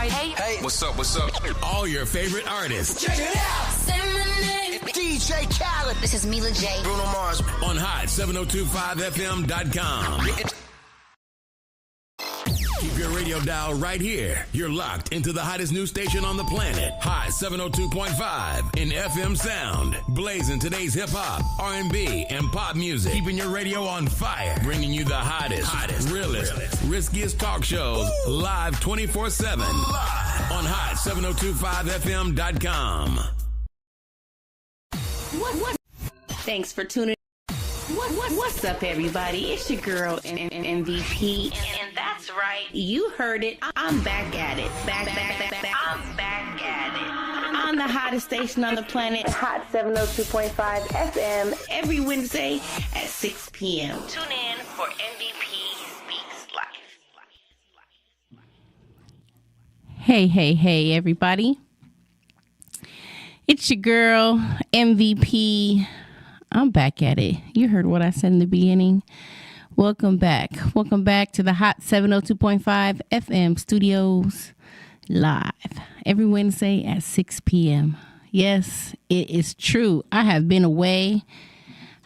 Hey, what's up? All your favorite artists. Check it out. DJ Khaled. This is Mila J. Bruno Mars. On hot7025fm.com. Keep your radio dial right here. You're locked into the hottest news station on the planet. Hot 702.5 in FM sound. Blazing today's hip-hop, R&B, and pop music. Keeping your radio on fire. Bringing you the hottest, realest, riskiest talk shows live 24/7. On hot7025fm.com. What? Thanks for tuning in. What's up, everybody? It's your girl, MVP. And that's right. You heard it. I'm back at it. Back. I'm back at it. On the hottest station on the planet, Hot 702.5 FM, every Wednesday at 6 p.m. Tune in for MVP Speaks Life. Hey, everybody. It's your girl, MVP. I'm back at it. You heard what I said in the beginning. Welcome back to the Hot 702.5 FM studios live every Wednesday at 6 p.m. Yes, it is true. I have been away.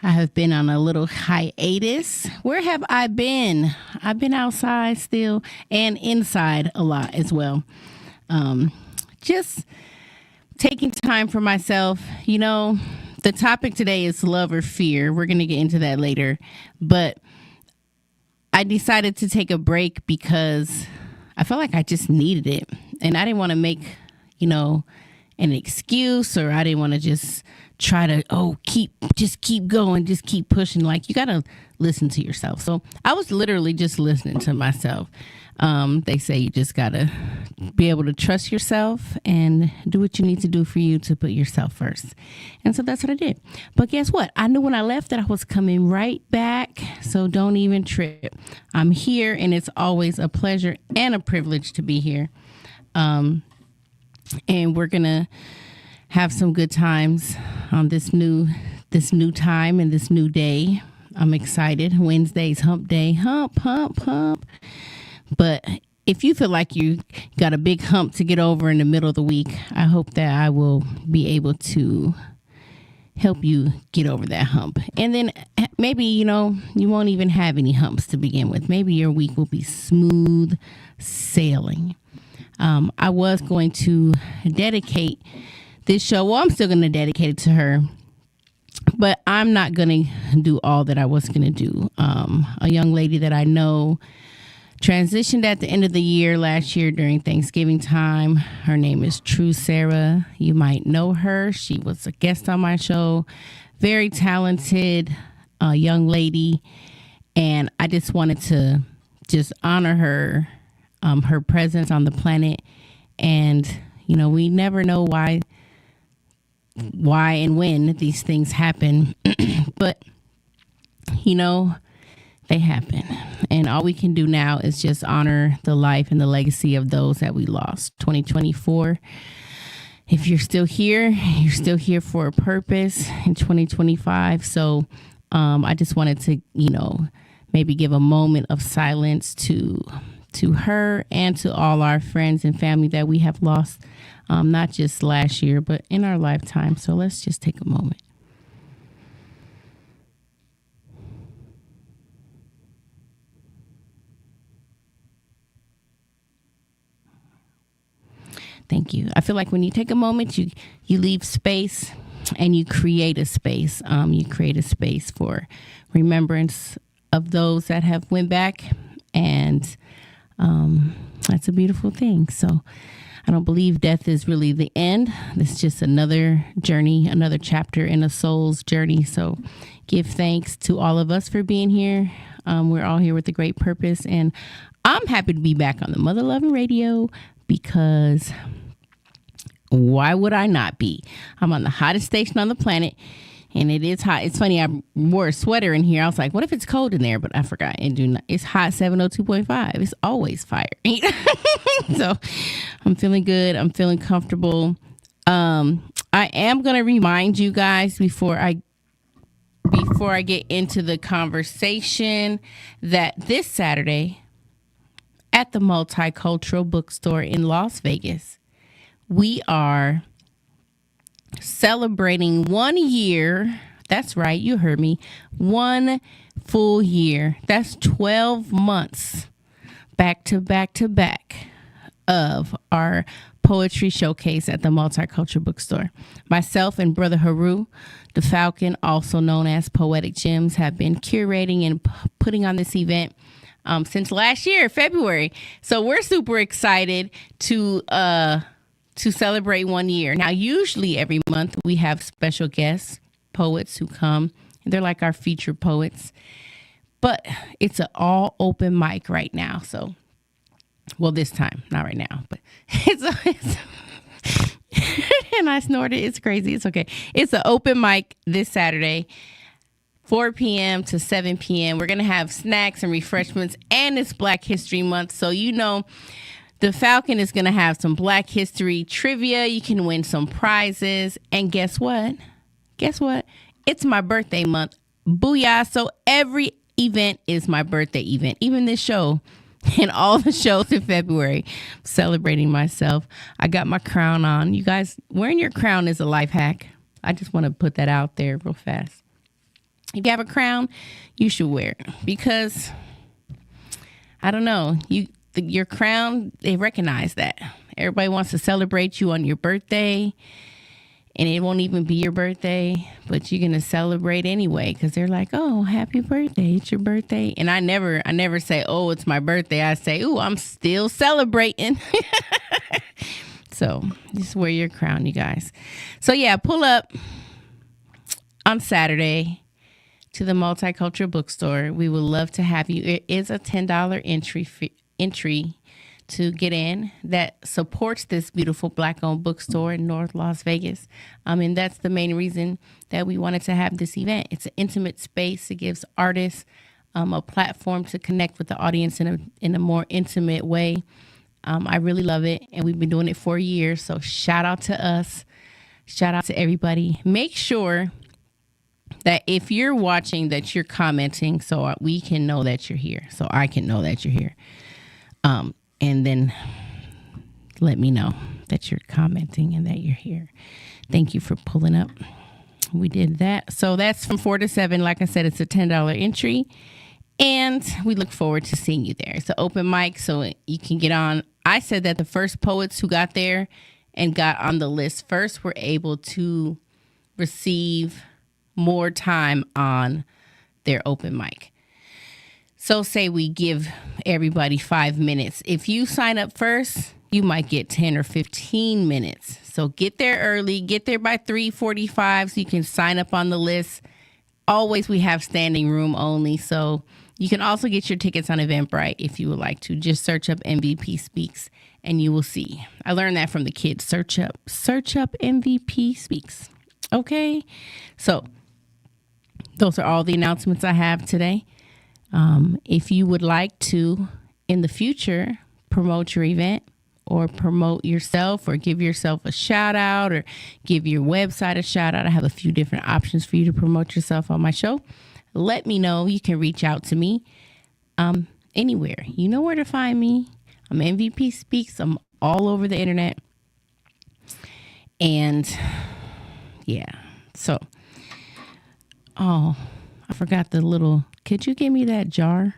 I have been on a little hiatus. Where have I been? I've been outside still and inside a lot as well. Just taking time for myself. You know, the topic today is love or fear. We're going to get into that later. But I decided to take a break because I felt like I just needed it. And I didn't want to make, an excuse, or I didn't want to just try to, keep going, just keep pushing. Like, you got to listen to yourself. So I was literally just listening to myself. They say you just got to be able to trust yourself and do what you need to do for you to put yourself first. And so that's what I did. But guess what? I knew when I left that I was coming right back. So don't even trip. I'm here, and it's always a pleasure and a privilege to be here. And we're going to have some good times on this new time and this new day. I'm excited. Wednesday's hump day. Hump. But if you feel like you got a big hump to get over in the middle of the week, I hope that I will be able to help you get over that hump. And then maybe, you won't even have any humps to begin with. Maybe your week will be smooth sailing. I was going to dedicate this show. Well, I'm still going to dedicate it to her. But I'm not going to do all that I was going to do. A young lady that I know transitioned at the end of the year last year during Thanksgiving time. Her name is True Sarah. You might know her. She was a guest on my show. Very talented young lady. And I just wanted to just honor her, her presence on the planet. And, we never know why and when these things happen. But, they happen. And all we can do now is just honor the life and the legacy of those that we lost. 2024, if you're still here for a purpose in 2025. So I just wanted to, maybe give a moment of silence to her and to all our friends and family that we have lost, not just last year, but in our lifetime. So let's just take a moment. Thank you. I feel like when you take a moment, you leave space and you create a space. You create a space for remembrance of those that have went back. And that's a beautiful thing. So I don't believe death is really the end. It's just another journey, another chapter in a soul's journey. So give thanks to all of us for being here. We're all here with a great purpose. And I'm happy to be back on the Mother Loving Radio because why would I not be? I'm on the hottest station on the planet, and it is hot. It's funny, I wore a sweater in here. I was like, what if it's cold in there? But I forgot. It's hot 702.5. It's always fire. So I'm feeling good. I'm feeling comfortable. I am going to remind you guys before I get into the conversation that this Saturday at the Multicultural Bookstore in Las Vegas. We are celebrating 1 year. That's right, you heard me. 1 full year. That's 12 months back to back to back of our poetry showcase at the Multicultural Bookstore. Myself and Brother Haru, the Falcon, also known as Poetic Gems, have been curating and putting on this event since last year, February. So we're super excited to celebrate 1 year. Now, usually every month we have special guests, poets who come. They're like our featured poets. But it's an all open mic right now. So, well, this time, not right now, but it's and I snorted. It's crazy. It's okay. It's an open mic this Saturday, 4 p.m. to 7 p.m. We're going to have snacks and refreshments, and it's Black History Month. So, you know, the Falcon is going to have some Black History trivia. You can win some prizes. And guess what? It's my birthday month. Booyah. So every event is my birthday event. Even this show and all the shows in February, celebrating myself. I got my crown on. You guys, wearing your crown is a life hack. I just want to put that out there real fast. If you have a crown, you should wear it because, I don't know, your crown, they recognize that. Everybody wants to celebrate you on your birthday. And it won't even be your birthday, but you're going to celebrate anyway because they're like, oh, happy birthday. It's your birthday. And I never say, oh, it's my birthday. I say, ooh, I'm still celebrating. So just wear your crown, you guys. So, yeah, pull up on Saturday to the Multicultural Bookstore. We would love to have you. It is a $10 entry to get in that supports this beautiful Black-owned bookstore in North Las Vegas. And that's the main reason that we wanted to have this event. It's an intimate space. It gives artists a platform to connect with the audience in a more intimate way. I really love it, and we've been doing it for years. So shout out to us. Shout out to everybody. Make sure that if you're watching that you're commenting so we can know that you're here, so I can know that you're here. And then let me know that you're commenting and that you're here. Thank you for pulling up. We did that. So that's from 4 to 7. Like I said, it's a $10 entry. And we look forward to seeing you there. It's an open mic, so you can get on. I said that the first poets who got there and got on the list first were able to receive more time on their open mic. So say we give everybody 5 minutes. If you sign up first, you might get 10 or 15 minutes. So get there early. Get there by 3:45 so you can sign up on the list. Always we have standing room only. So you can also get your tickets on Eventbrite if you would like to. Just search up MVP Speaks and you will see. I learned that from the kids. Search up MVP Speaks. Okay. So those are all the announcements I have today. If you would like to, in the future, promote your event or promote yourself or give yourself a shout out or give your website a shout out, I have a few different options for you to promote yourself on my show. Let me know. You can reach out to me anywhere. You know where to find me. I'm MVP Speaks. I'm all over the internet. And yeah, so, oh, I forgot the little, could you give me that jar?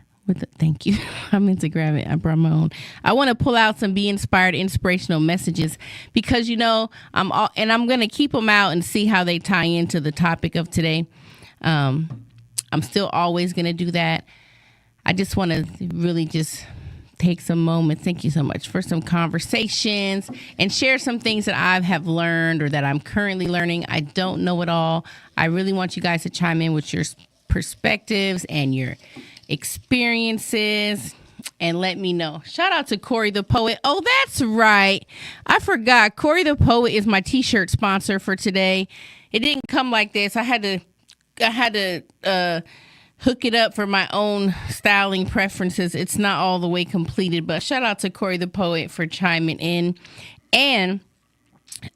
Thank you. I meant to grab it. I brought my own. I want to pull out some Be Inspired inspirational messages because, you know, I'm going to keep them out and see how they tie into the topic of today. I'm still always going to do that. I just want to really just take some moments. Thank you so much for some conversations and share some things that I have learned or that I'm currently learning. I don't know it all. I really want you guys to chime in with your perspectives and your experiences and let me know. Shout out to Corey the Poet. Oh, that's right. I forgot. Corey the Poet is my t-shirt sponsor for today. It didn't come like this. I had to hook it up for my own styling preferences. It's not all the way completed, but shout out to Corey the Poet for chiming in. And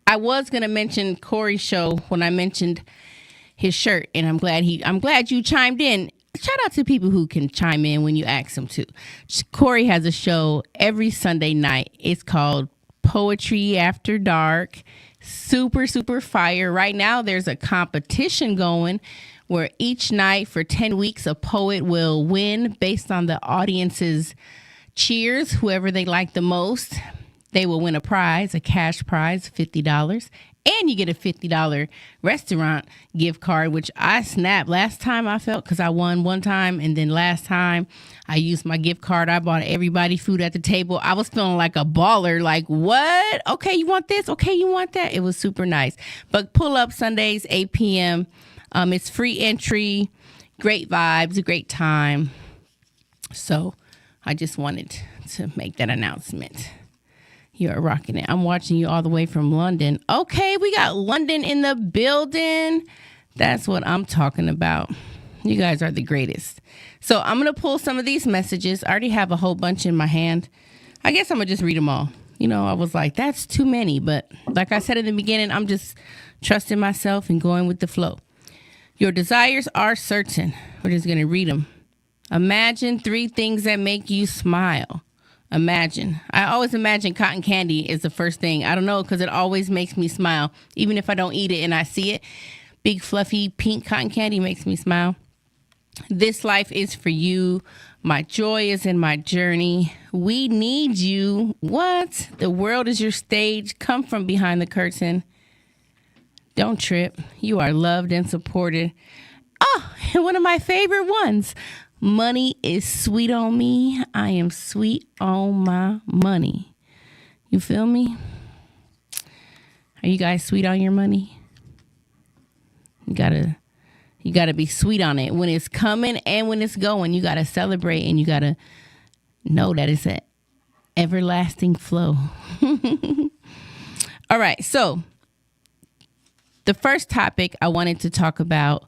I was going to mention Corey's show when I mentioned his shirt, and I'm glad you chimed in. shout out to people who can chime in when you ask them to. Corey has a show every Sunday night. It's called Poetry After Dark. Super, super fire. Right now, there's a competition going where each night for 10 weeks, a poet will win based on the audience's cheers. Whoever they like the most, they will win a prize, a cash prize, $50. And you get a $50 restaurant gift card, which I snapped last time I felt because I won one time. And then last time I used my gift card. I bought everybody food at the table. I was feeling like a baller. Like, what? Okay, you want this? Okay, you want that? It was super nice. But pull up Sundays, 8 p.m. It's free entry, great vibes, a great time. So I just wanted to make that announcement. You're rocking it. I'm watching you all the way from London. Okay, we got London in the building. That's what I'm talking about. You guys are the greatest. So I'm going to pull some of these messages. I already have a whole bunch in my hand. I guess I'm going to just read them all. You know, I was like, that's too many. But like I said in the beginning, I'm just trusting myself and going with the flow. Your desires are certain. We're just going to read them. Imagine 3 things that make you smile. Imagine. I always imagine cotton candy is the first thing. I don't know, because it always makes me smile. Even if I don't eat it and I see it, big fluffy pink cotton candy makes me smile. This life is for you. My joy is in my journey. We need you. What? The world is your stage. Come from behind the curtain. Don't trip. You are loved and supported. Oh, and one of my favorite ones. Money is sweet on me. I am sweet on my money. You feel me? Are you guys sweet on your money? You gotta be sweet on it. When it's coming and when it's going, you gotta celebrate and you gotta know that it's an everlasting flow. All right, so the first topic I wanted to talk about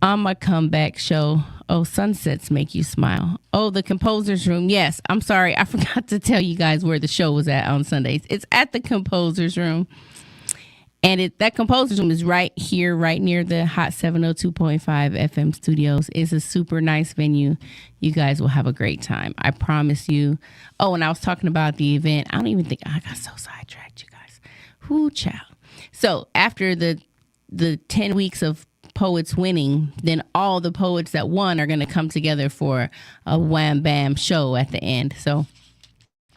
on my comeback show. Oh, sunsets make you smile. Oh, the Composer's Room. Yes, I'm sorry. I forgot to tell you guys where the show was at on Sundays. It's at the Composer's Room. And that Composer's Room is right here, right near the Hot 702.5 FM studios. It's a super nice venue. You guys will have a great time. I promise you. Oh, and I was talking about the event. I don't even think I got so sidetracked, you guys. Whoo, child. So after the 10 weeks of poets winning, then all the poets that won are going to come together for a wham bam show at the end. So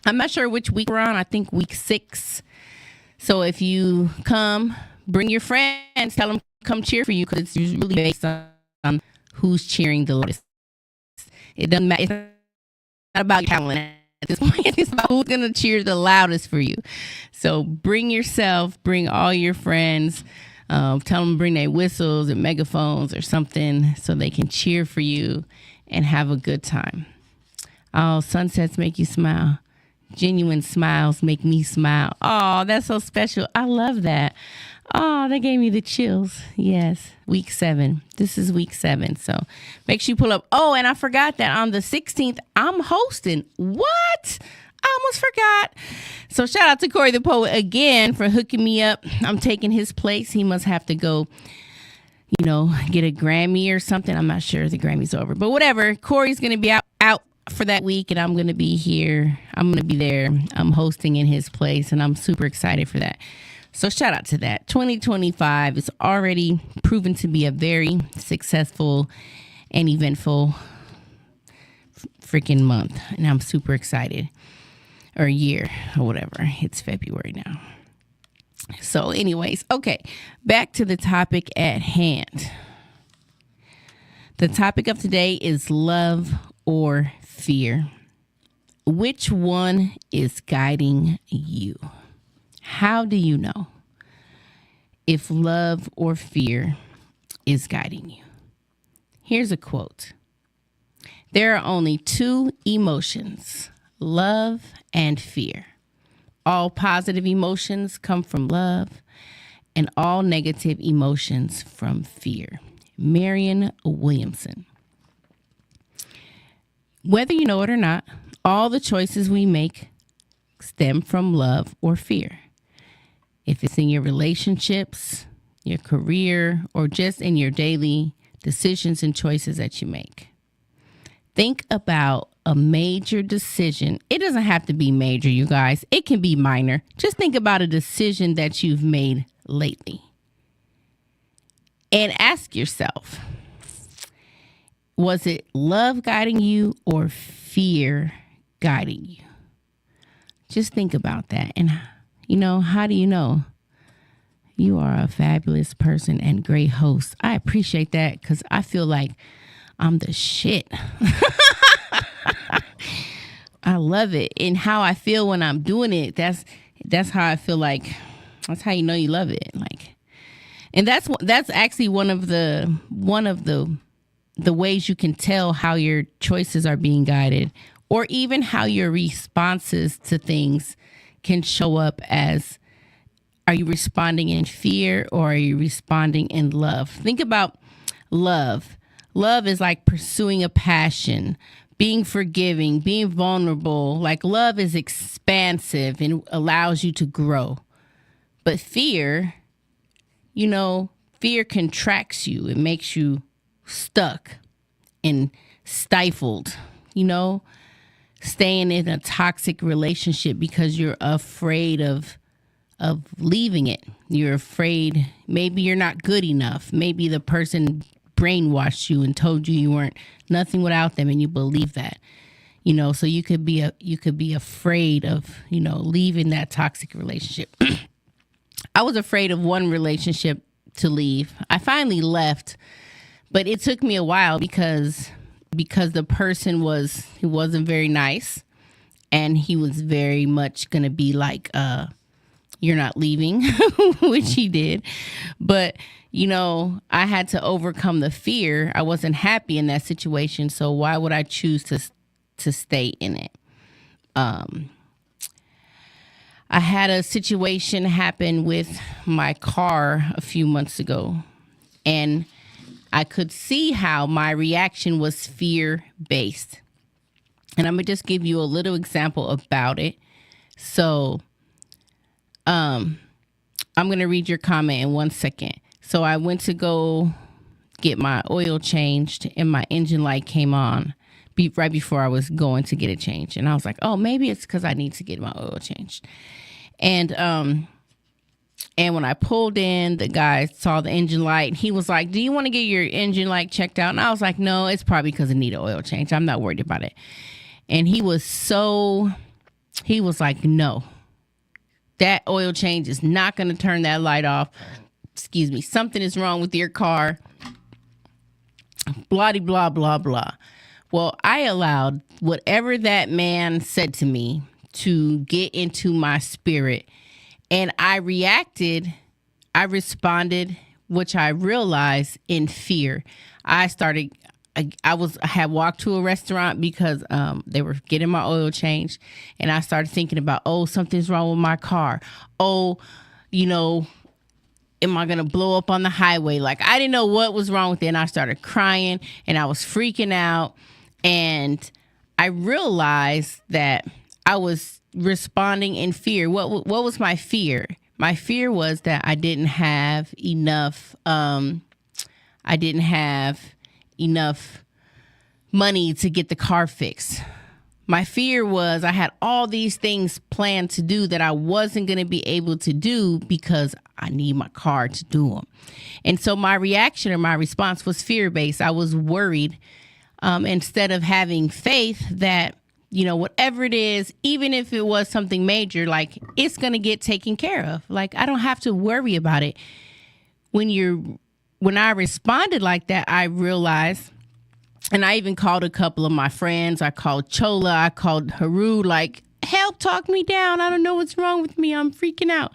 I'm not sure which week we're on. I think week 6. So if you come, bring your friends, tell them come cheer for you, because it's really based on who's cheering the loudest. It doesn't matter. It's not about talent at this point. It's about who's going to cheer the loudest for you. So bring yourself, bring all your friends. Tell them to bring their whistles and megaphones or something so they can cheer for you and have a good time. Oh, sunsets make you smile. Genuine smiles make me smile. Oh, that's so special. I love that. Oh, that gave me the chills. Yes, week 7. This is week 7. So make sure you pull up. Oh, and I forgot that on the 16th, I'm hosting. What? I almost forgot. So shout out to Corey the Poet again for hooking me up. I'm taking his place. He must have to go, get a Grammy or something. I'm not sure the Grammy's over, but whatever. Corey's going to be out for that week, and I'm going to be here. I'm going to be there. I'm hosting in his place, and I'm super excited for that. So shout out to that. 2025 is already proven to be a very successful and eventful freaking month, and I'm super excited. Or year or whatever. It's February now. So anyways, okay, back to the topic at hand. The topic of today is love or fear. Which one is guiding you? How do you know if love or fear is guiding you? Here's a quote. There are only 2 emotions, love and fear. All positive emotions come from love, and all negative emotions from fear. Marianne Williamson. Whether you know it or not, all the choices we make stem from love or fear. If it's in your relationships, your career, or just in your daily decisions and choices that you make. Think about a major decision. It doesn't have to be major, you guys. It can be minor. Just think about a decision that you've made lately. And ask yourself, was it love guiding you or fear guiding you? Just think about that. And, how do you know? You are a fabulous person and great host. I appreciate that because I feel like I'm the shit. I love it. And how I feel when I'm doing it, that's how I feel like, that's how you know you love it. Like, and that's actually one of the ways you can tell how your choices are being guided, or even how your responses to things can show up as, are you responding in fear or are you responding in love? Think about love. Love is like pursuing a passion, being forgiving, being vulnerable. Like, love is expansive and allows you to grow. But fear, fear contracts you. It makes you stuck and stifled, staying in a toxic relationship because you're afraid of leaving it. You're afraid maybe you're not good enough. Maybe the person brainwashed you and told you weren't nothing without them, and you believe that. So you could be afraid of, leaving that toxic relationship. I was afraid of one relationship to leave. I finally left, but it took me a while because the person wasn't very nice, and he was very much going to be like, you're not leaving, which he did. But, I had to overcome the fear. I wasn't happy in that situation. So why would I choose to stay in it? I had a situation happen with my car a few months ago, and I could see how my reaction was fear-based. And I'm going to just give you a little example about it. So I'm going to read your comment in 1 second. So I went to go get my oil changed, and my engine light came on right before I was going to get it changed. And I was like, oh, maybe it's because I need to get my oil changed. And when I pulled in, the guy saw the engine light. He was like, do you want to get your engine light checked out? And I was like, no, it's probably because I need an oil change. I'm not worried about it. And he was like, no, that oil change is not going to turn that light off. Excuse me. Something is wrong with your car. Blah, blah, blah, blah. Well, I allowed whatever that man said to me to get into my spirit. And I responded, which I realized, in fear. I had walked to a restaurant because they were getting my oil changed. And I started thinking about, oh, something's wrong with my car. Oh, am I going to blow up on the highway? Like, I didn't know what was wrong with it. And I started crying and I was freaking out. And I realized that I was responding in fear. What was my fear? My fear was that I didn't have enough. I didn't have enough money to get the car fixed. My fear was I had all these things planned to do that I wasn't going to be able to do because I need my car to do them. And so my reaction or my response was fear-based. I was worried instead of having faith that, whatever it is, even if it was something major, like, it's going to get taken care of. Like, I don't have to worry about it. When I responded like that, I realized, and I even called a couple of my friends. I called Chola. I called Haru, like, help, talk me down. I don't know what's wrong with me. I'm freaking out.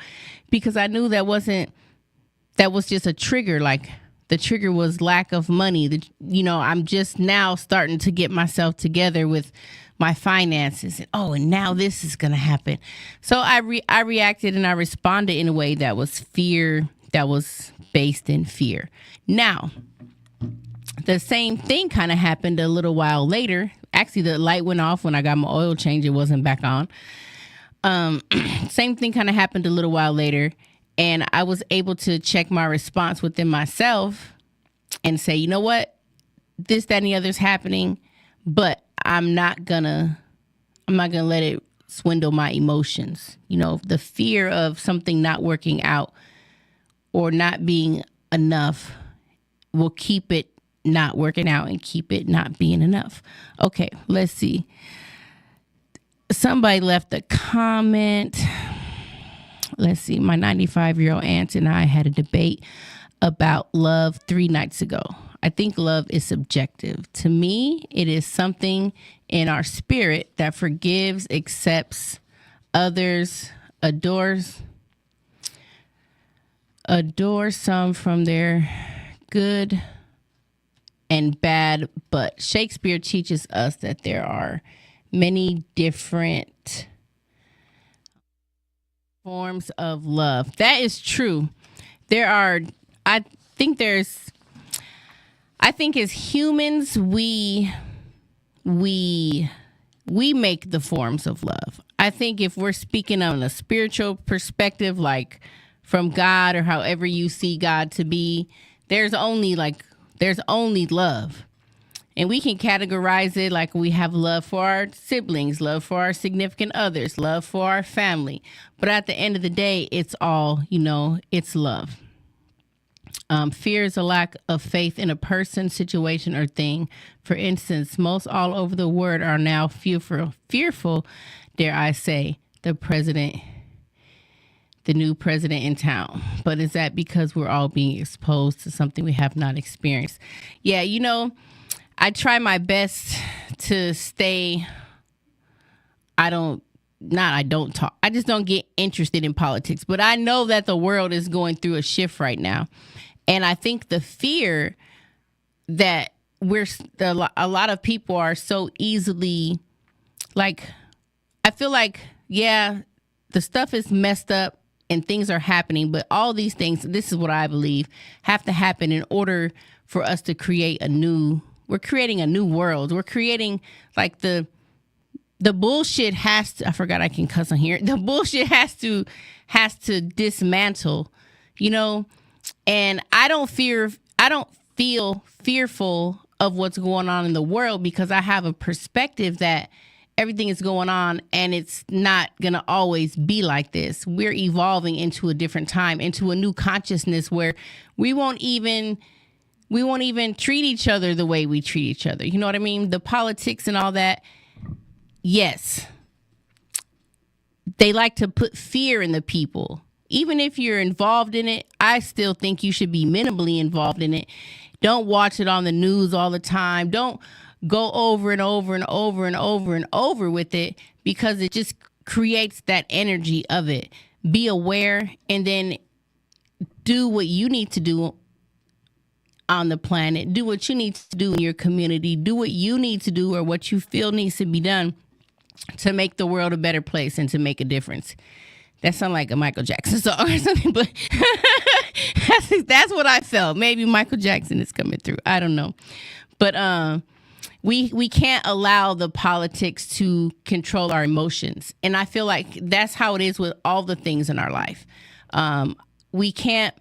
Because I knew that was just a trigger. Like, the trigger was lack of money. I'm just now starting to get myself together with my finances. And now this is going to happen. So I reacted and I responded in a way that was fear, that was based in fear. Now, the same thing kind of happened a little while later. Actually, the light went off when I got my oil change. It wasn't back on. Same thing kind of happened a little while later. And I was able to check my response within myself. and say, you know what, this, that, and the other's happening, but I'm not gonna let it swindle my emotions. You know, the fear of something not working out or not being enough will keep it not working out and keep it not being enough. Okay, let's see. Somebody left a comment. Let's see. My 95-year-old aunt and I had a debate about love 3 nights ago. I think love is subjective. To me, it is something in our spirit that forgives, accepts others, adores some from their good and bad. But Shakespeare teaches us that there are many different forms of love. That is true. I think as humans, we make the forms of love. I think if we're speaking on a spiritual perspective, like from God or however you see God to be, there's only love. And we can categorize it like we have love for our siblings, love for our significant others, love for our family. But at the end of the day, it's all, it's love. Fear is a lack of faith in a person, situation, or thing. For instance, most all over the world are now fearful, dare I say, the new president in town. But is that because we're all being exposed to something we have not experienced? Yeah, I try my best to stay. I just don't get interested in politics. But I know that the world is going through a shift right now. And I think the fear that a lot of people are so easily, like, I feel like, yeah, the stuff is messed up and things are happening, but all these things, this is what I believe, have to happen in order for us to creating a new world. We're creating, like, the bullshit has to, I forgot I can cuss on here. The bullshit has to dismantle, and I don't feel fearful of what's going on in the world because I have a perspective that everything is going on and it's not going to always be like this. We're evolving into a different time, into a new consciousness where we won't even treat each other the way we treat each other. You know what I mean? The politics and all that. Yes. They like to put fear in the people. Even if you're involved in it, I still think you should be minimally involved in it. Don't watch it on the news all the time. Don't go over and over and over and over and over with it because it just creates that energy of it. Be aware and then do what you need to do on the planet. Do what you need to do in your community. Do what you need to do or what you feel needs to be done to make the world a better place and to make a difference. That sounds like a Michael Jackson song or something, but that's what I felt. Maybe Michael Jackson is coming through. I don't know. But we can't allow the politics to control our emotions. And I feel like that's how it is with all the things in our life. We can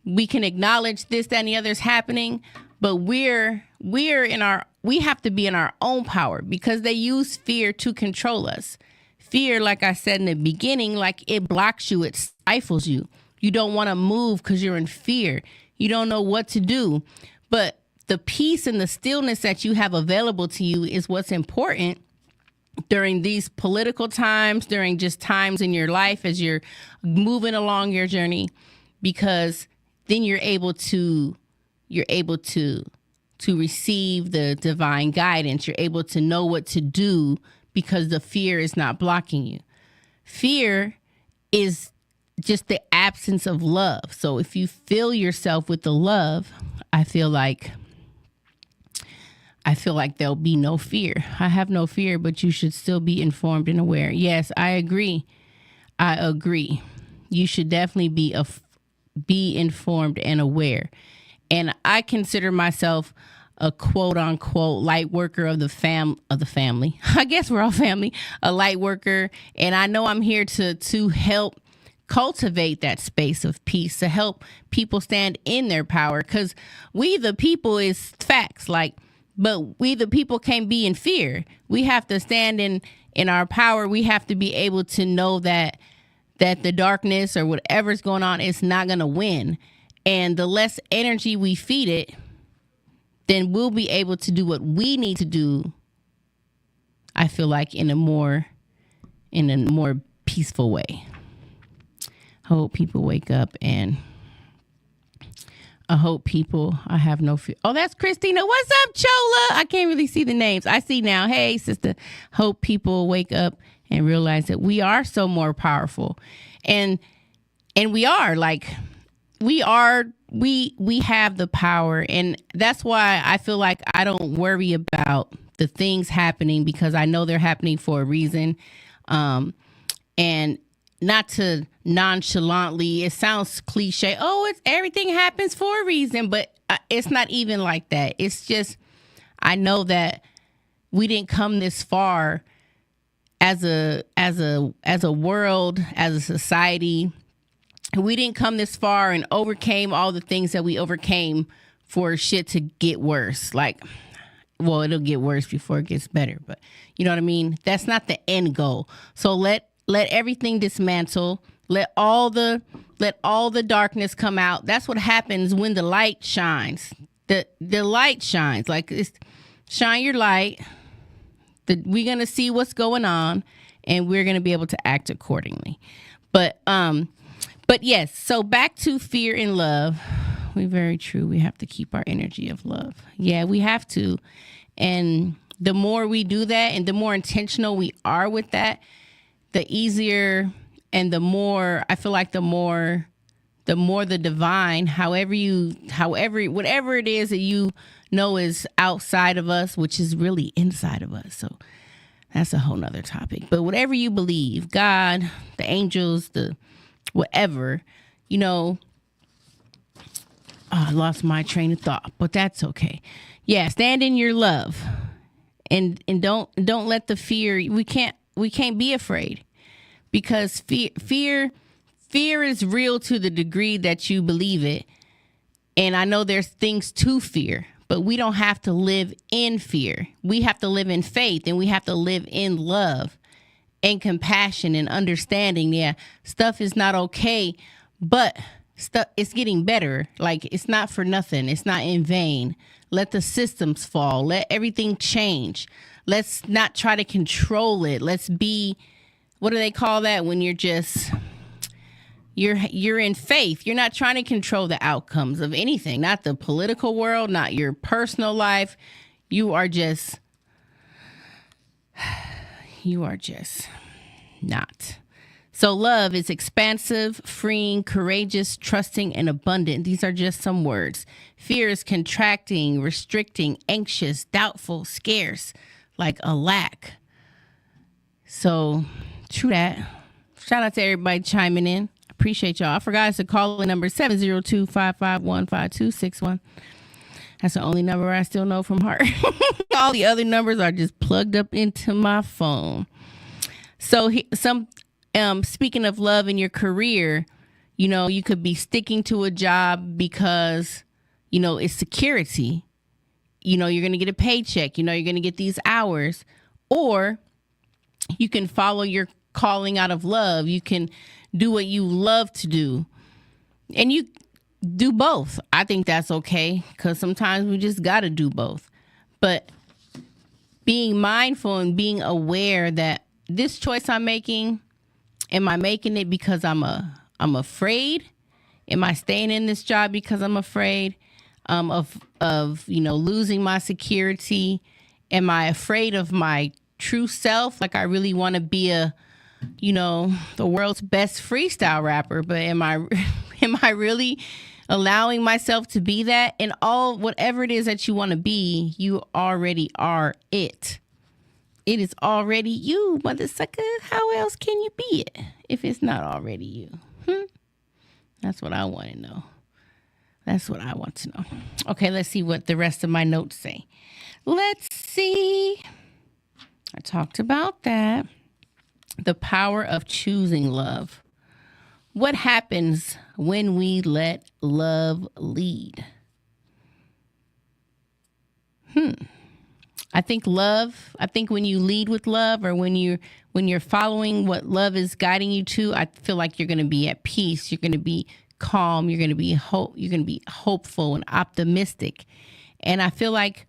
acknowledge this, that, and the other is happening, but we have to be in our own power because they use fear to control us. Fear, like I said in the beginning, like it blocks you, it stifles you. You don't want to move because you're in fear. You don't know what to do. But the peace and the stillness that you have available to you is what's important during these political times, during just times in your life as you're moving along your journey, because then you're able to receive the divine guidance. You're able to know what to do because the fear is not blocking you. Fear is just the absence of love. So if you fill yourself with the love, I feel like there'll be no fear. I have no fear, but you should still be informed and aware. Yes, I agree. You should definitely be informed and aware. And I consider myself a quote unquote light worker of the family. I guess we're all family, a light worker. And I know I'm here to help cultivate that space of peace to help people stand in their power. Because we the people is facts, like, but we the people can't be in fear. We have to stand in our power. We have to be able to know that the darkness or whatever's going on is not going to win. And the less energy we feed it, then we'll be able to do what we need to do, I feel like, in a more peaceful way. I hope people wake up, and I hope people, I have no fear. Oh, that's Christina. What's up, Chola? I can't really see the names. I see now. Hey, sister. Hope people wake up and realize that we are so more powerful. And we are, like, we have the power. And that's why I feel like I don't worry about the things happening, because I know they're happening for a reason. And not to nonchalantly, it sounds cliche. Oh, it's everything happens for a reason, but it's not even like that. It's just, I know that we didn't come this far as a world, as a society. We didn't come this far and overcame all the things that we overcame for shit to get worse. Like, well, it'll get worse before it gets better, but you know what I mean? That's not the end goal. So let everything dismantle. Let all the darkness come out. That's what happens when the light shines. The light shines. Like, shine your light. We're gonna see what's going on, and we're gonna be able to act accordingly. But yes. So back to fear and love. We're very true. We have to keep our energy of love. Yeah, we have to. And the more we do that, and the more intentional we are with that, the easier, and the more, I feel like the more the divine, whatever it is that you know is outside of us, which is really inside of us. So that's a whole nother topic. But whatever you believe, God, the angels, the whatever, you know, I lost my train of thought, but that's okay. Yeah, stand in your love, and don't let the fear. We can't be afraid, because fear is real to the degree that you believe it. And I know there's things to fear, but we don't have to live in fear. We have to live in faith, and we have to live in love and compassion and understanding. Yeah, stuff is not okay, but stuff, it's getting better. Like, it's not for nothing. It's not in vain. Let the systems fall. Let everything change. Let's not try to control it. Let's be, what do they call that when you're just, you're in faith. You're not trying to control the outcomes of anything, not the political world, not your personal life. You are just not. So love is expansive, freeing, courageous, trusting, and abundant. These are just some words. Fear is contracting, restricting, anxious, doubtful, scarce, like a lack. So true that. Shout out to everybody chiming in. Appreciate y'all. I forgot to call the number 702-551-5261. That's the only number I still know from heart. All the other numbers are just plugged up into my phone. So speaking of love in your career, you know, you could be sticking to a job because, you know, it's security. You know, you're going to get a paycheck. You know, you're going to get these hours. Or you can follow your calling out of love. You can do what you love to do. And you do both. I think that's okay, because sometimes we just got to do both. But being mindful and being aware that this choice I'm making, am I making it because I'm afraid? Am I staying in this job because I'm afraid of you know, losing my security? Am I afraid of my true self? Like, I really want to be the world's best freestyle rapper, but am I really allowing myself to be that? And whatever it is that you want to be, you already are it. It is already you, mother sucker. How else can you be it if it's not already you? That's what I want to know. That's what I want to know. Okay, let's see what the rest of my notes say. Let's see. I talked about that. The power of choosing love. What happens when we let love lead? I think when you lead with love, or when you're following what love is guiding you to, I feel like you're going to be at peace. You're going to be calm. You're going to be hopeful and optimistic. And I feel like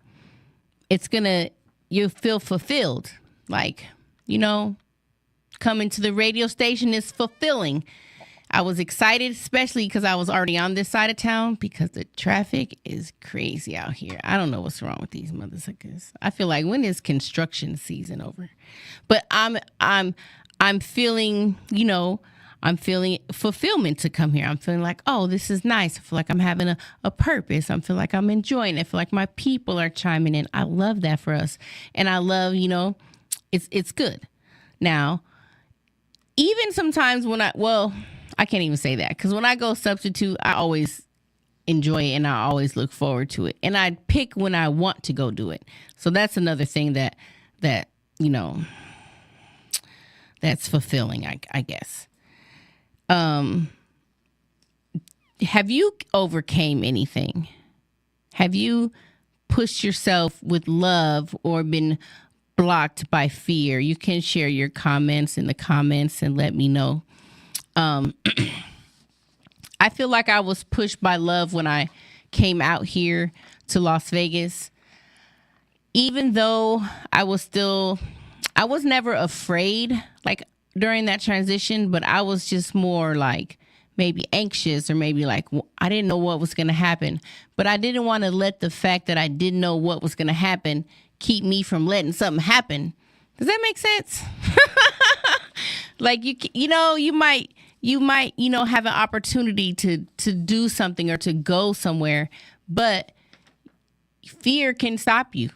you'll feel fulfilled. Like, coming to the radio station is fulfilling. I was excited, especially because I was already on this side of town, because the traffic is crazy out here. I don't know what's wrong with these motherfuckers. I feel like, when is construction season over? But I'm feeling, I'm feeling fulfillment to come here. I'm feeling like, oh, this is nice. I feel like I'm having a purpose. I feel like I'm enjoying it. I feel like my people are chiming in. I love that for us. And I love, it's good. Now, even sometimes when I can't even say that, because when I go substitute, I always enjoy it and I always look forward to it. And I pick when I want to go do it. So that's another thing that that's fulfilling, I guess. Have you overcame anything? Have you pushed yourself with love or been blocked by fear? You can share your comments in the comments and let me know. I feel like I was pushed by love when I came out here to Las Vegas. Even though I was never afraid, like, during that transition, but I was just more like maybe anxious, or maybe like I didn't know what was going to happen. But I didn't want to let the fact that I didn't know what was going to happen keep me from letting something happen. Does that make sense? Like, you might have an opportunity to do something or to go somewhere, but fear can stop you.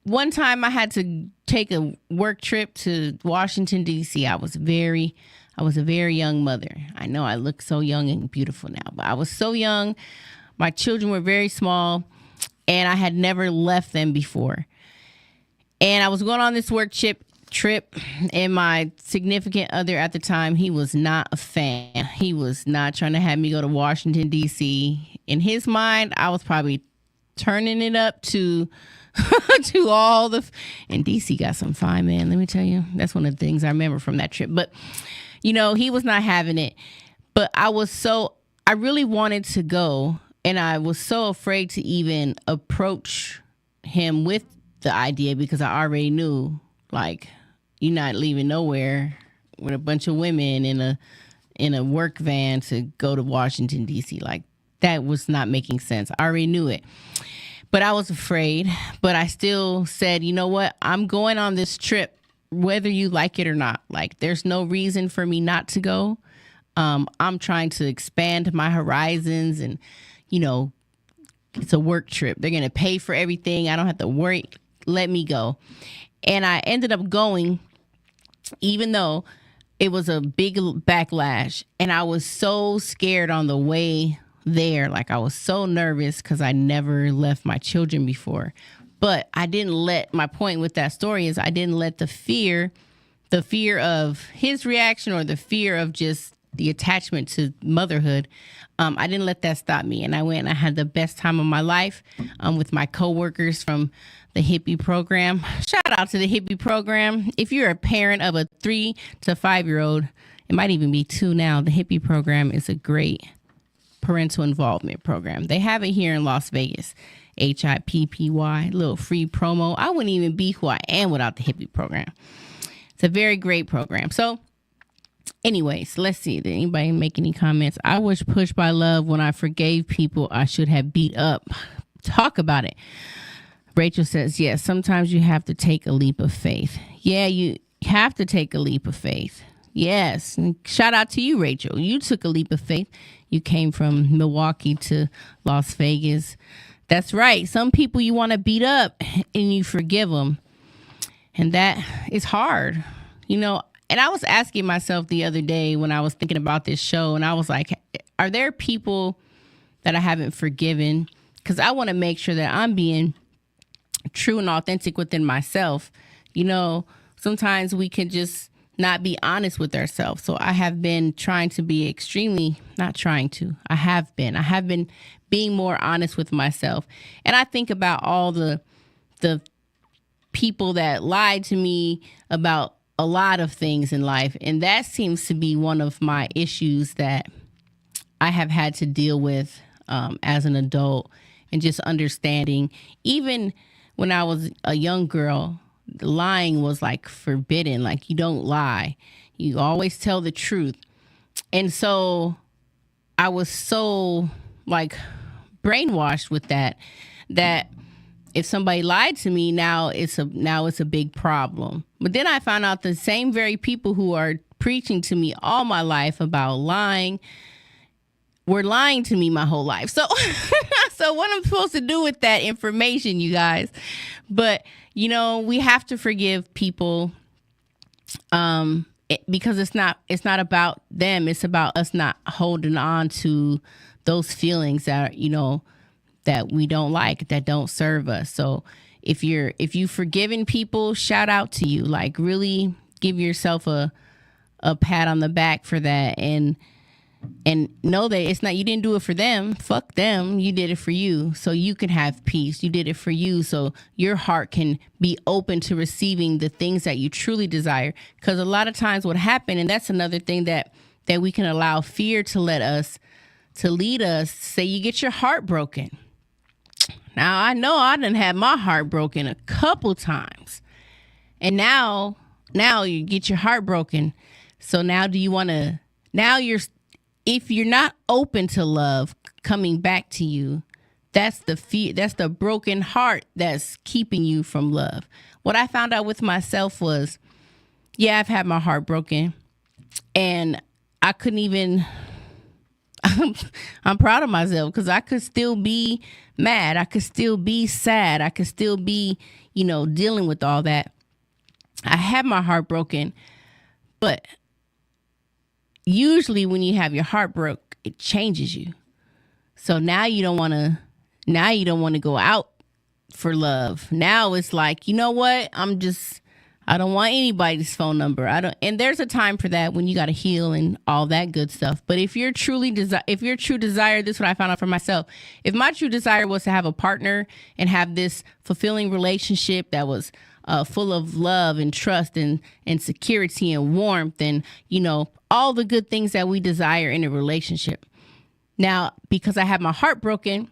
One time I had to take a work trip to Washington, D.C. I was a very young mother. I know I look so young and beautiful now, but I was so young. My children were very small, and I had never left them before. And I was going on this work trip, and my significant other at the time, he was not a fan. He was not trying to have me go to Washington, D.C. In his mind, I was probably turning it up to all the... And D.C. got some fine, man. Let me tell you. That's one of the things I remember from that trip. But, he was not having it. But I really wanted to go, and I was so afraid to even approach him with the idea, because I already knew, like, you're not leaving nowhere with a bunch of women in a work van to go to Washington, D.C. Like, that was not making sense. I already knew it. But I was afraid. But I still said, you know what? I'm going on this trip, whether you like it or not. Like, there's no reason for me not to go. I'm trying to expand my horizons, and, it's a work trip. They're going to pay for everything. I don't have to worry. Let me go. And I ended up going, even though it was a big backlash. And I was so scared on the way there. Like, I was so nervous because I never left my children before. But my point with that story is I didn't let the fear of his reaction, or the fear of just the attachment to motherhood, I didn't let that stop me. And I went and I had the best time of my life with my coworkers from the Hippie program. Shout out to the Hippie program. If you're a parent of a 3 to 5-year-old, it might even be 2 now, the Hippie program is a great parental involvement program. They have it here in Las Vegas. HIPPY, little free promo. I wouldn't even be who I am without the Hippie program. It's a very great program. So anyways, let's see. Did anybody make any comments? I was pushed by love when I forgave people I should have beat up. Talk about it. Rachel says, yes, sometimes you have to take a leap of faith. Yeah, you have to take a leap of faith. Yes. And shout out to you, Rachel. You took a leap of faith. You came from Milwaukee to Las Vegas. That's right. Some people you want to beat up and you forgive them. And that is hard, And I was asking myself the other day when I was thinking about this show, and I was like, are there people that I haven't forgiven? Because I want to make sure that I'm being true and authentic within myself. Sometimes we can just not be honest with ourselves. So I have been trying to be I have been being more honest with myself. And I think about all the people that lied to me about a lot of things in life. And that seems to be one of my issues that I have had to deal with as an adult, and just understanding, even when I was a young girl, lying was like forbidden. Like, you don't lie. You always tell the truth. And so I was so like brainwashed with that if somebody lied to me, now it's a big problem. But then I found out the same very people who are preaching to me all my life about lying were lying to me my whole life. So so what I'm supposed to do with that information, you guys? But we have to forgive people because it's not about them. It's about us not holding on to those feelings that that we don't like, that don't serve us. So if you've forgiven people, shout out to you. Like, really give yourself a pat on the back for that, and know that it's not, you didn't do it for them. Fuck them. You did it for you, so you can have peace. You did it for you, so your heart can be open to receiving the things that you truly desire. Because a lot of times what happened, and that's another thing that we can allow fear to lead us, say you get your heart broken. Now, I know I done had my heart broken a couple times. And now you get your heart broken. So now do you want to, if you're not open to love coming back to you, that's the fear, that's the broken heart that's keeping you from love. What I found out with myself was, yeah, I've had my heart broken, and I couldn't even, I'm proud of myself because I could still be mad. I could still be sad. I could still be, dealing with all that. I had my heart broken, but usually when you have your heart broke, it changes you. So now you don't want to go out for love. Now it's like, you know what? I don't want anybody's phone number. And there's a time for that when you got to heal and all that good stuff. But if your true desire, this is what I found out for myself. If my true desire was to have a partner and have this fulfilling relationship that was full of love and trust and security and warmth and, all the good things that we desire in a relationship. Now, because I have my heart broken,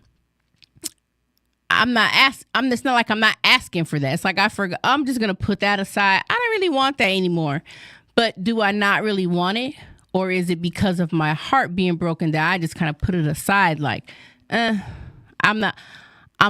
it's not like I'm not asking for that. It's like I'm just going to put that aside. I don't really want that anymore. But do I not really want it? Or is it because of my heart being broken that I just kind of put it aside? Like, I'm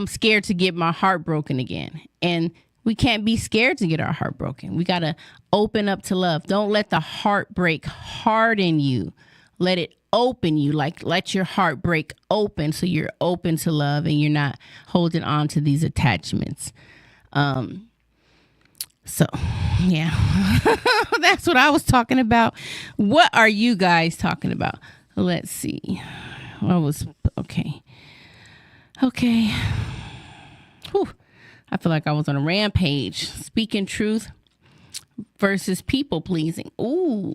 scared to get my heart broken again. And we can't be scared to get our heart broken. We got to open up to love. Don't let the heartbreak harden you. Let it open you. Like, let your heart break open so you're open to love and you're not holding on to these attachments. So, yeah, that's what I was talking about. What are you guys talking about? Let's see. Okay. Whew. I feel like I was on a rampage. Speaking truth versus people pleasing. Ooh,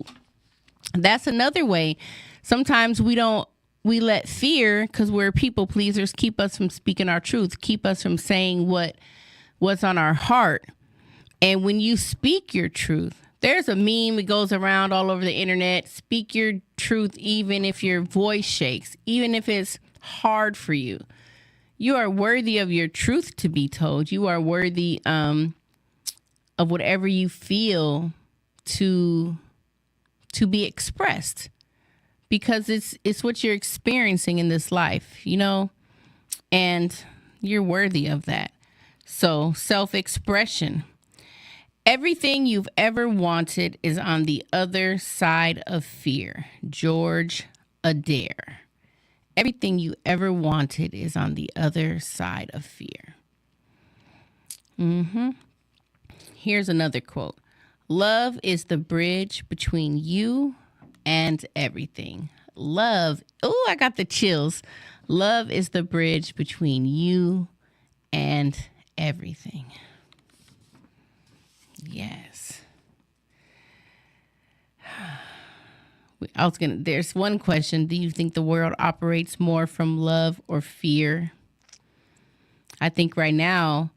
that's another way. Sometimes we let fear, because we're people pleasers, keep us from speaking our truth, keep us from saying what's on our heart. And when you speak your truth, there's a meme that goes around all over the internet. Speak your truth even if your voice shakes, even if it's hard for you. You are worthy of your truth to be told. You are worthy of whatever you feel to be expressed, because it's what you're experiencing in this life, and you're worthy of that. So, self-expression. Everything you've ever wanted is on the other side of fear. George Adair. Everything you ever wanted is on the other side of fear. Here's another quote. Love is the bridge between you and everything. Love. Oh, I got the chills. Love is the bridge between you and everything. Yes. There's one question. Do you think the world operates more from love or fear? I think right now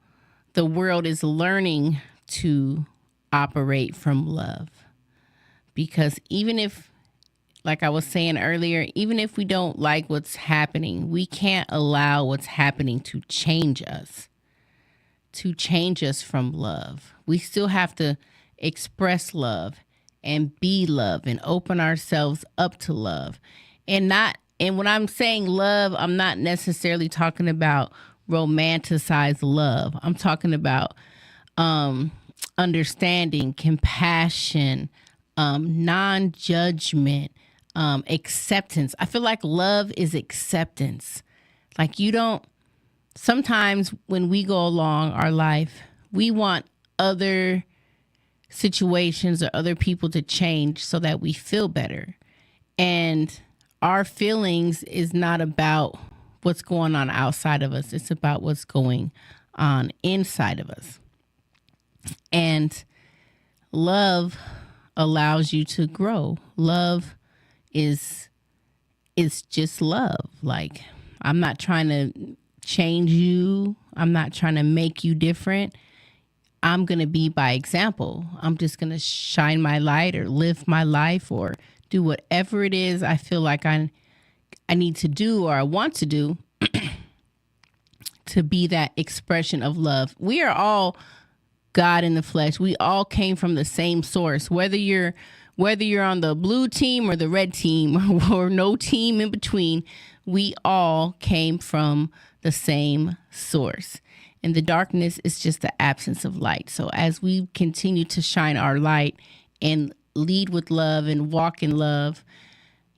the world is learning to operate from love. Because even if, like I was saying earlier, even if we don't like what's happening, we can't allow what's happening to change us from love. We still have to express love and be love and open ourselves up to love. And when I'm saying love, I'm not necessarily talking about romanticized love. I'm talking about understanding, compassion, non-judgment, acceptance. I feel like love is acceptance. Like sometimes when we go along our life, we want other situations or other people to change so that we feel better. And our feelings is not about what's going on outside of us. It's about what's going on inside of us. And love allows you to grow. Love is just love. Like, I'm not trying to change you. I'm not trying to make you different. I'm going to be by example. I'm just going to shine my light or live my life or do whatever it is I feel like I need to do or I want to do to be that expression of love. We are all God in the flesh. We all came from the same source, whether you're on the blue team or the red team or no team in between. We all came from the same source. And the darkness is just the absence of light. So as we continue to shine our light and lead with love and walk in love,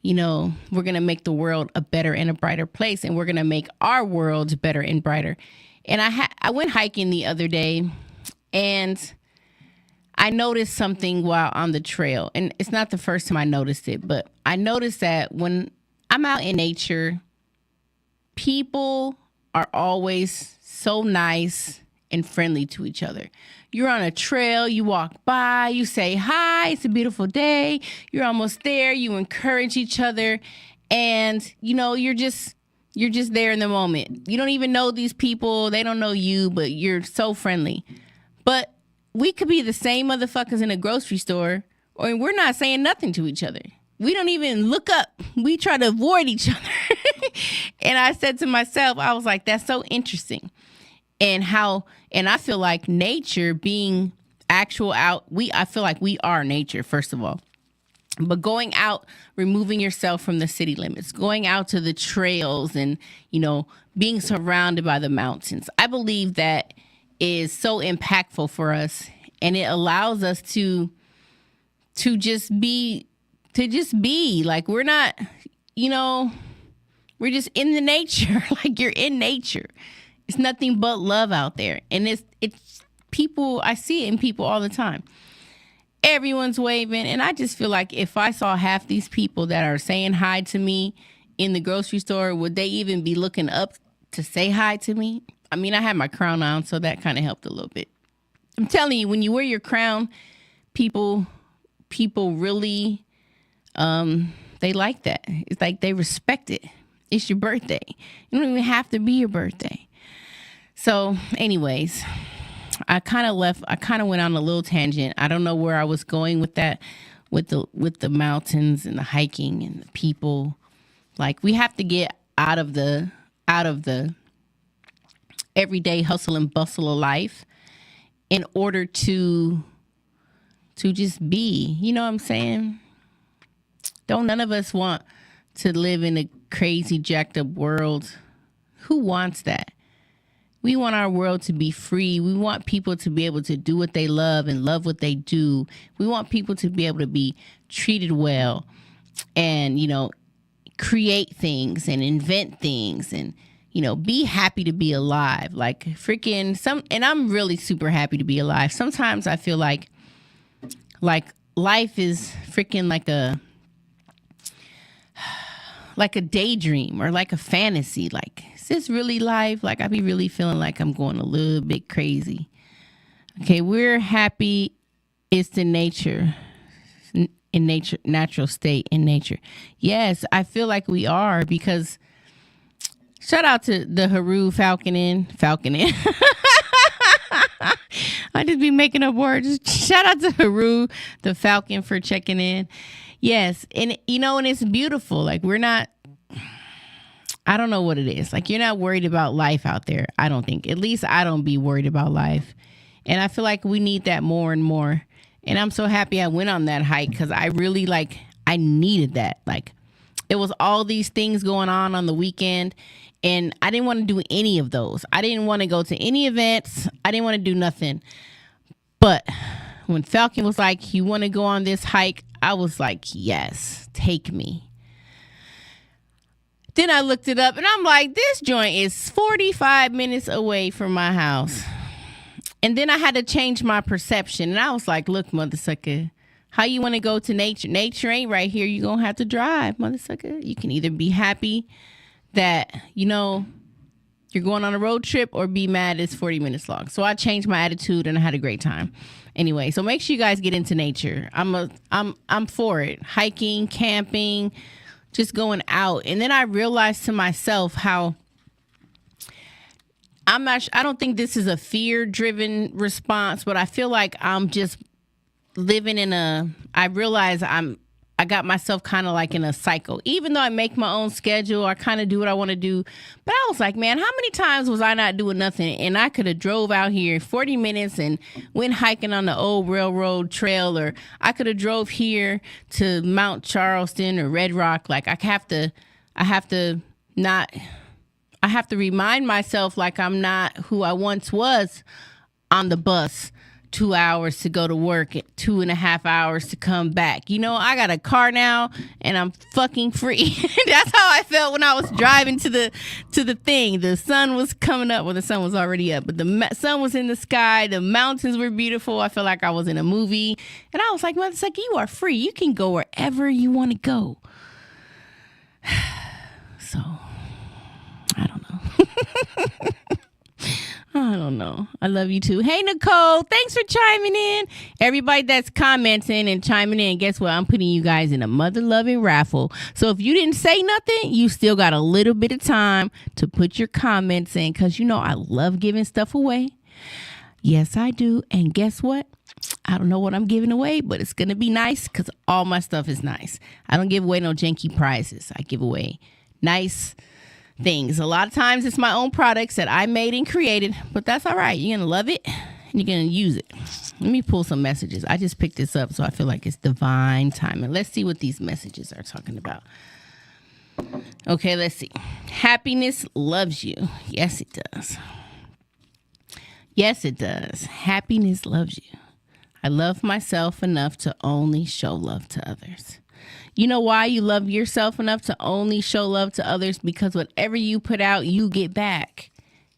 we're going to make the world a better and a brighter place. And we're going to make our world better and brighter. And I went hiking the other day and I noticed something while on the trail. And it's not the first time I noticed it, but I noticed that when I'm out in nature, people are always so nice and friendly to each other. You're on a trail, you walk by, you say, hi, it's a beautiful day. You're almost there. You encourage each other. And, you're just there in the moment. You don't even know these people. They don't know you, but you're so friendly. But we could be the same motherfuckers in a grocery store, or we're not saying nothing to each other. We don't even look up. We try to avoid each other. And I said to myself, I was like, that's so interesting. And I feel like nature being I feel like we are nature, first of all. But going out, removing yourself from the city limits, going out to the trails and, being surrounded by the mountains, I believe that is so impactful for us. And it allows us to just be like, we're not, we're just in the nature. Like, you're in nature. It's nothing but love out there. And it's people, I see it in people all the time. Everyone's waving. And I just feel like if I saw half these people that are saying hi to me in the grocery store, would they even be looking up to say hi to me? I mean, I had my crown on, so that kind of helped a little bit. I'm telling you, when you wear your crown, people really, they like that. It's like they respect it. It's your birthday. You don't even have to be your birthday. So anyways, I kind of went on a little tangent. I don't know where I was going with that, with the mountains and the hiking and the people. Like, we have to get out of the everyday hustle and bustle of life in order to just be. You know what I'm saying? Don't none of us want to live in a crazy jacked up world. Who wants that? We want our world to be free. We want people to be able to do what they love and love what they do. We want people to be able to be treated well and, create things and invent things and, be happy to be alive. Like and I'm really super happy to be alive. Sometimes I feel like life is freaking like a daydream or like a fantasy. Like, is this really life? Like, I be really feeling like I'm going a little bit crazy. Okay, we're happy. It's the nature. in nature, natural state in nature. Yes, I feel like we are, because shout out to the Haru Falcon Inn. I just be making up words. Shout out to Haru, the Falcon, for checking in. Yes. And and it's beautiful. Like, I don't know what it is. Like, you're not worried about life out there. I don't think. At least I don't be worried about life. And I feel like we need that more and more. And I'm so happy I went on that hike, because I really I needed that. Like, it was all these things going on the weekend, and I didn't want to do any of those. I didn't want to go to any events. I didn't want to do nothing. But when Falcon was like, you want to go on this hike? I was like, yes, take me. Then I looked it up, and I'm like, this joint is 45 minutes away from my house. And then I had to change my perception. And I was like, look, mother sucker, how you want to go to nature? Nature ain't right here. You're going to have to drive, mother sucker. You can either be happy that, you're going on a road trip, or be mad it's 40 minutes long. So I changed my attitude, and I had a great time. Anyway, so make sure you guys get into nature. I'm for it. Hiking, camping, just going out. And then I realized to myself how I don't think this is a fear-driven response, but I feel like I'm just living I realize I got myself kind of like in a cycle. Even though I make my own schedule, I kind of do what I want to do. But I was like, man, how many times was I not doing nothing? And I could have drove out here 40 minutes and went hiking on the old railroad trail, or I could have drove here to Mount Charleston or Red Rock. Like, I have to remind myself like I'm not who I once was on the bus. 2 hours to go to work, 2.5 hours to come back. I got a car now, and I'm fucking free. That's how I felt when I was driving to the thing. The sun was coming up. Well, the sun was already up, but the sun was in the sky. The mountains were beautiful. I felt like I was in a movie, and I was like, mother sucker, you are free. You can go wherever you want to go. So, I don't know. I don't know. I love you too. Hey, Nicole, thanks for chiming in. Everybody that's commenting and chiming in, guess what? I'm putting you guys in a mother-loving raffle. So if you didn't say nothing, you still got a little bit of time to put your comments in, because I love giving stuff away. Yes, I do. And guess what? I don't know what I'm giving away, but it's going to be nice, because all my stuff is nice. I don't give away no janky prizes. I give away nice things. A lot of times it's my own products that I made and created, but that's all right. You're going to love it, and you're going to use it. Let me pull some messages. I just picked this up, so I feel like it's divine timing. Let's see what these messages are talking about. Okay, let's see. Happiness loves you. Yes, it does. Yes, it does. Happiness loves you. I love myself enough to only show love to others. You know why you love yourself enough to only show love to others? Because whatever you put out, you get back.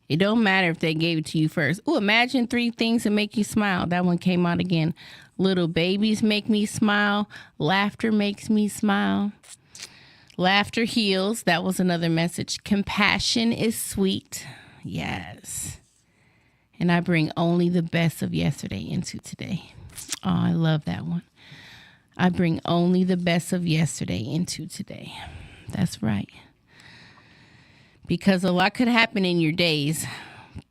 It don't matter if they gave it to you first. Oh, imagine 3 things that make you smile. That one came out again. Little babies make me smile. Laughter makes me smile. Laughter heals. That was another message. Compassion is sweet. Yes. And I bring only the best of yesterday into today. Oh, I love that one. I bring only the best of yesterday into today. That's right. Because a lot could happen in your days,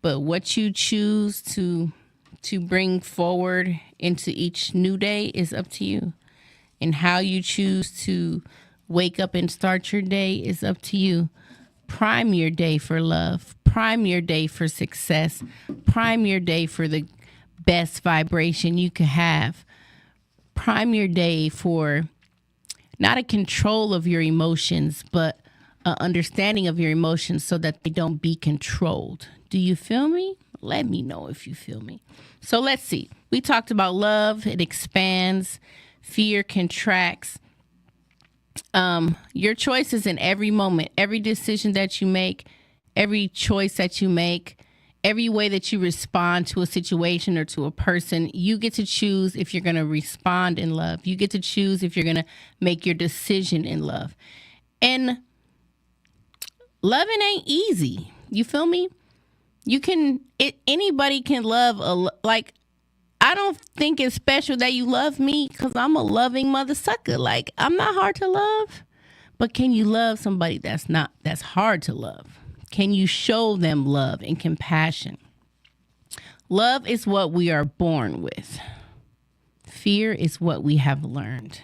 but what you choose to bring forward into each new day is up to you. And how you choose to wake up and start your day is up to you. Prime your day for love. Prime your day for success. Prime your day for the best vibration you could have. Prime your day for not a control of your emotions, but an understanding of your emotions so that they don't be controlled. Do you feel me? Let me know if you feel me. So let's see. We talked about love. It expands. Fear contracts. Your choices in every moment, every decision that you make, every choice that you make, every way that you respond to a situation or to a person, you get to choose if you're going to respond in love. You get to choose if you're going to make your decision in love. And loving ain't easy. You feel me? Anybody can love. I don't think it's special that you love me because I'm a loving mother sucker. Like, I'm not hard to love. But can you love somebody that's hard to love? Can you show them love and compassion? Love is what we are born with. Fear is what we have learned.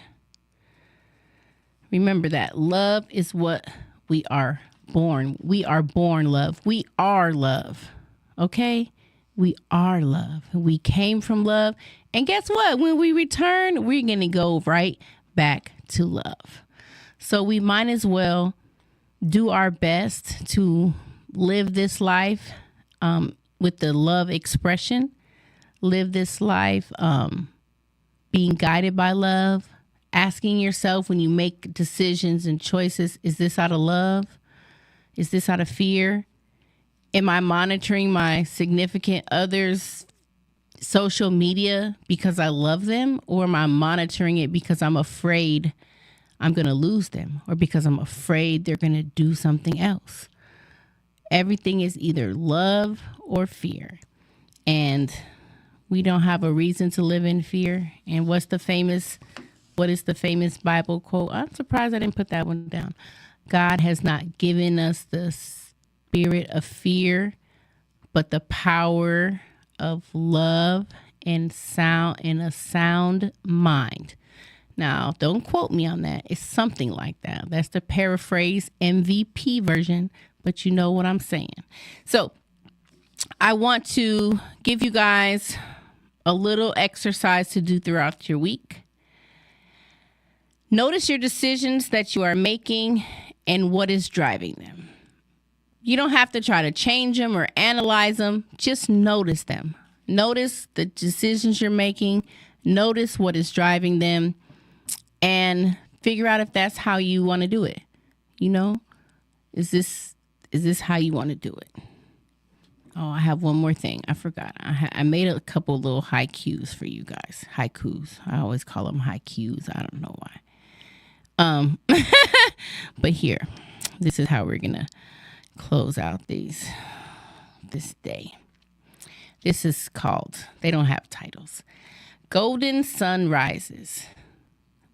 Remember that. Love is what we are born. We are born love. We are love. Okay? We are love. We came from love. And guess what? When we return, we're going to go right back to love. So we might as well do our best to live this life with the love expression. Live this life being guided by love. Asking yourself when you make decisions and choices, is this out of love? Is this out of fear? Am I monitoring my significant other's social media because I love them? Or am I monitoring it because I'm afraid I'm going to lose them, or because I'm afraid they're going to do something else? Everything is either love or fear. And we don't have a reason to live in fear. And what is the famous Bible quote? I'm surprised I didn't put that one down. God has not given us the spirit of fear, but the power of love and a sound mind. Now, don't quote me on that. It's something like that. That's the paraphrase MVP version, but you know what I'm saying. So I want to give you guys a little exercise to do throughout your week. Notice your decisions that you are making and what is driving them. You don't have to try to change them or analyze them. Just notice them. Notice the decisions you're making. Notice what is driving them. And figure out if that's how you want to do it. You know, is this how you want to do it? Oh, I have one more thing. I forgot. I made a couple little haikus for you guys. Haikus. I always call them haikus. I don't know why. But here, this is how we're gonna close out this day. This is called. They don't have titles. Golden sun rises.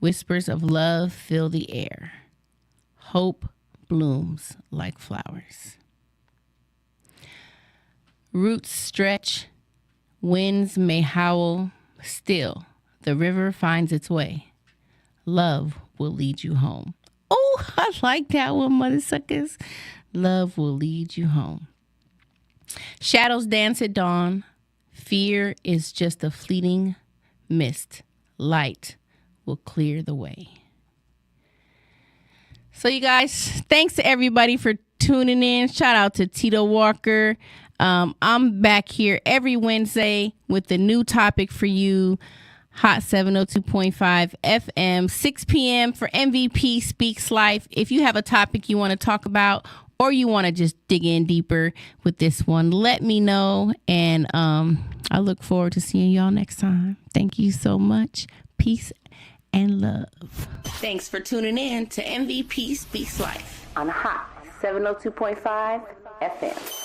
Whispers of love fill the air. Hope blooms like flowers. Roots stretch, winds may howl, still the river finds its way. Love will lead you home. Oh, I like that one, mother suckers. Love will lead you home. Shadows dance at dawn. Fear is just a fleeting mist. Light will clear the way. So you guys, thanks to everybody for tuning in. Shout out to Tito Walker. I'm back here every Wednesday with a new topic for you. Hot 702.5 FM, 6 p.m. for MVP Speaks Life. If you have a topic you want to talk about or you want to just dig in deeper with this one, let me know. And I look forward to seeing y'all next time. Thank you so much. Peace and love. Thanks for tuning in to MVP Speaks Life on Hot 702.5 FM.